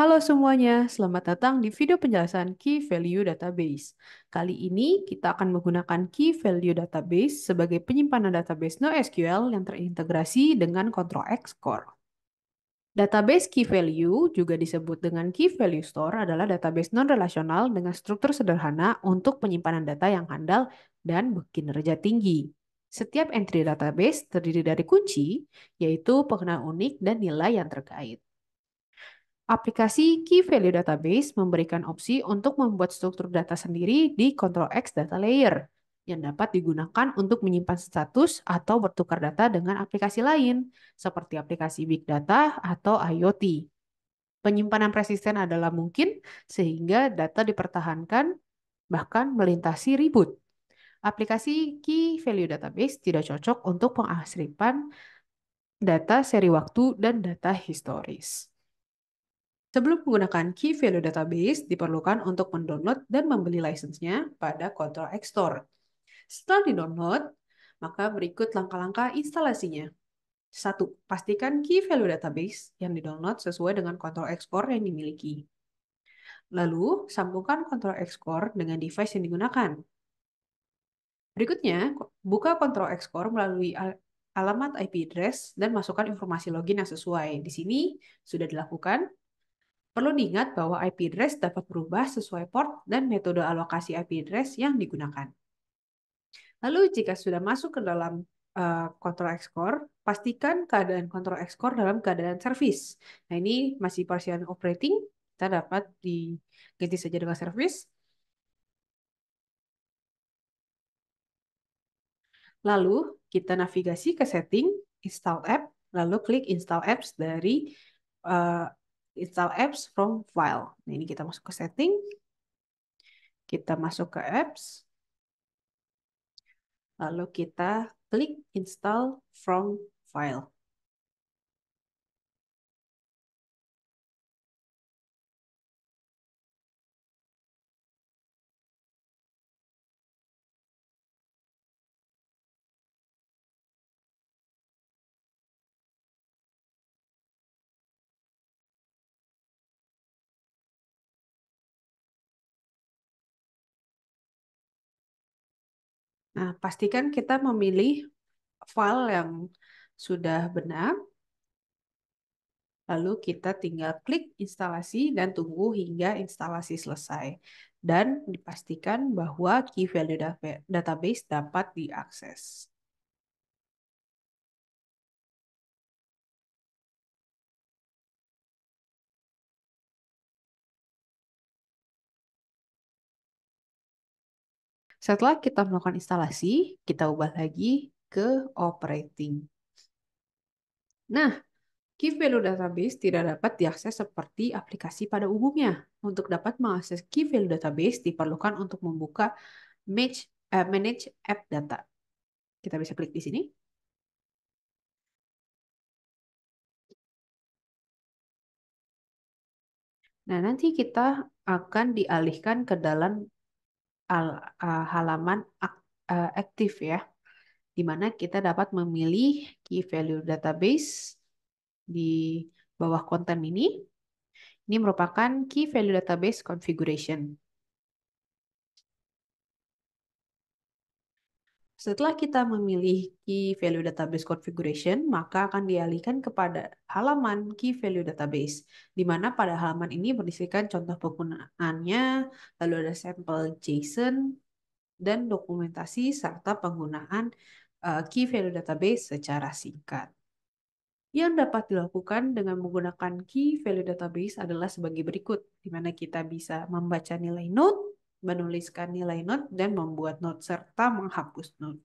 Halo semuanya, selamat datang di video penjelasan Key Value Database. Kali ini kita akan menggunakan Key Value Database sebagai penyimpanan database NoSQL yang terintegrasi dengan Control X Core. Database Key Value, juga disebut dengan Key Value Store, adalah database non-relasional dengan struktur sederhana untuk penyimpanan data yang handal dan berkinerja tinggi. Setiap entry database terdiri dari kunci, yaitu pengenal unik dan nilai yang terkait. Aplikasi Key Value Database memberikan opsi untuk membuat struktur data sendiri di Control X Data Layer yang dapat digunakan untuk menyimpan status atau bertukar data dengan aplikasi lain, seperti aplikasi Big Data atau IoT. Penyimpanan persisten adalah mungkin sehingga data dipertahankan bahkan melintasi reboot. Aplikasi Key Value Database tidak cocok untuk pengarsaipan data seri waktu dan data historis. Sebelum menggunakan Key Value Database, diperlukan untuk mendownload dan membeli lisensinya pada Control X Store. Setelah di-download, maka berikut langkah-langkah instalasinya. 1. Pastikan Key Value Database yang di-download sesuai dengan Control X Core yang dimiliki. Lalu, sambungkan Control X Core dengan device yang digunakan. Berikutnya, buka Control X Core melalui alamat IP address dan masukkan informasi login yang sesuai. Di sini sudah dilakukan. Perlu diingat bahwa IP address dapat berubah sesuai port dan metode alokasi IP address yang digunakan. Lalu jika sudah masuk ke dalam Control X Core, pastikan keadaan Control X Core dalam keadaan service. Nah, ini masih partial operating, kita dapat diganti saja dengan service. Lalu kita navigasi ke setting, install app, lalu klik install apps dari install apps from file. Nah, ini kita masuk ke setting, kita masuk ke apps, lalu kita klik install from file. Nah, pastikan kita memilih file yang sudah benar. Lalu kita tinggal klik instalasi dan tunggu hingga instalasi selesai. Dan dipastikan bahwa Key Value Database dapat diakses. Setelah kita melakukan instalasi, kita ubah lagi ke operating. Nah, Key Value Database tidak dapat diakses seperti aplikasi pada umumnya. Untuk dapat mengakses Key Value Database diperlukan untuk membuka Manage App Data. Kita bisa klik di sini. Nah, nanti kita akan dialihkan ke dalam halaman aktif ya, di mana kita dapat memilih Key Value Database di bawah konten ini. Ini merupakan Key Value Database Configuration. Setelah kita memilih Key Value Database Configuration, maka akan dialihkan kepada halaman Key Value Database, di mana pada halaman ini berisikan contoh penggunaannya, lalu ada sampel JSON, dan dokumentasi serta penggunaan Key Value Database secara singkat. Yang dapat dilakukan dengan menggunakan Key Value Database adalah sebagai berikut, di mana kita bisa membaca nilai node, menuliskan nilai node, dan membuat node serta menghapus node.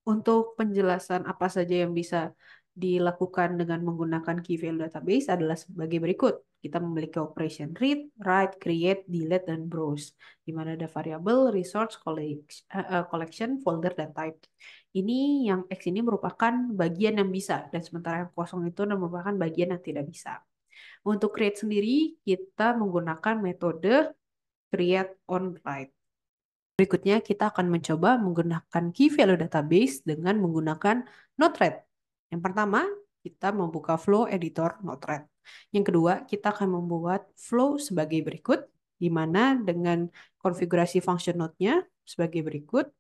Untuk penjelasan apa saja yang bisa dilakukan dengan menggunakan Key Value Database adalah sebagai berikut. Kita memiliki operation read, write, create, delete, dan browse, di mana ada variabel, resource, collection, folder, dan type. Ini yang X ini merupakan bagian yang bisa, dan sementara yang kosong itu merupakan bagian yang tidak bisa. Untuk create sendiri, kita menggunakan metode create on write. Berikutnya, kita akan mencoba menggunakan Key Value Database dengan menggunakan Node-RED. Yang pertama, kita membuka flow editor Node-RED. Yang kedua, kita akan membuat flow sebagai berikut, di mana dengan konfigurasi function node-nya sebagai berikut.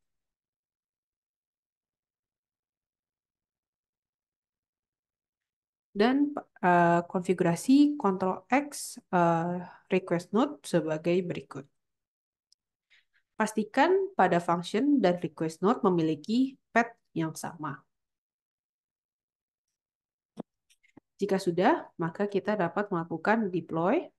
Dan konfigurasi Ctrl X request node sebagai berikut. Pastikan pada function dan request node memiliki path yang sama. Jika sudah, maka kita dapat melakukan deploy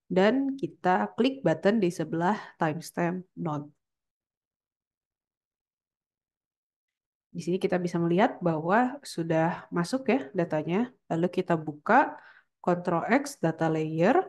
dan kita klik button di sebelah timestamp node. Di sini kita bisa melihat bahwa sudah masuk ya datanya. Lalu kita buka Ctrl X data layer.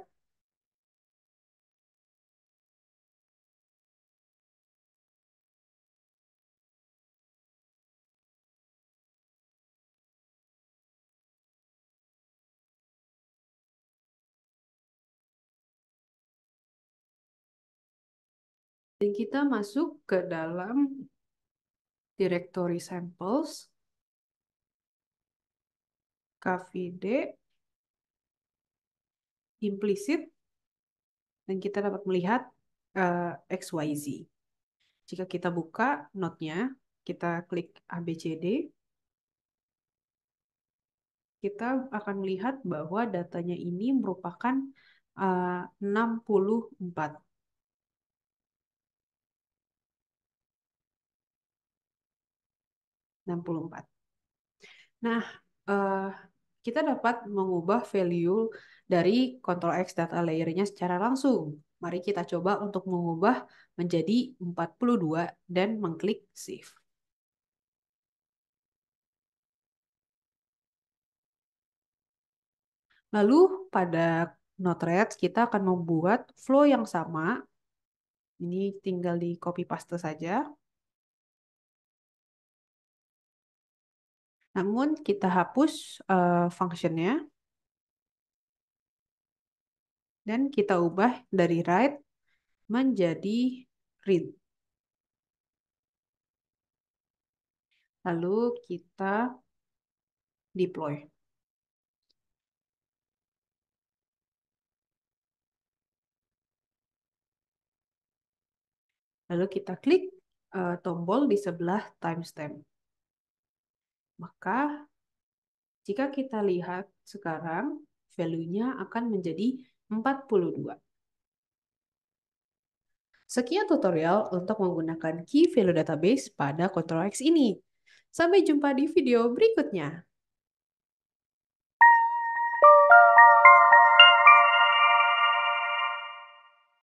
Dan kita masuk ke dalam directory samples, kvd, implicit, dan kita dapat melihat XYZ. Jika kita buka node-nya, kita klik ABCD, kita akan melihat bahwa datanya ini merupakan 64. 64. Nah, eh, kita dapat mengubah value dari Ctrl X data layer-nya secara langsung. Mari kita coba untuk mengubah menjadi 42 dan mengklik Save. Lalu pada Node-RED kita akan membuat flow yang sama. Ini tinggal di copy paste saja. Namun kita hapus functionnya dan kita ubah dari write menjadi read. Lalu kita deploy. Lalu kita klik tombol di sebelah timestamp. Maka jika kita lihat sekarang, value-nya akan menjadi 42. Sekian tutorial untuk menggunakan key value database pada Ctrl X ini. Sampai jumpa di video berikutnya.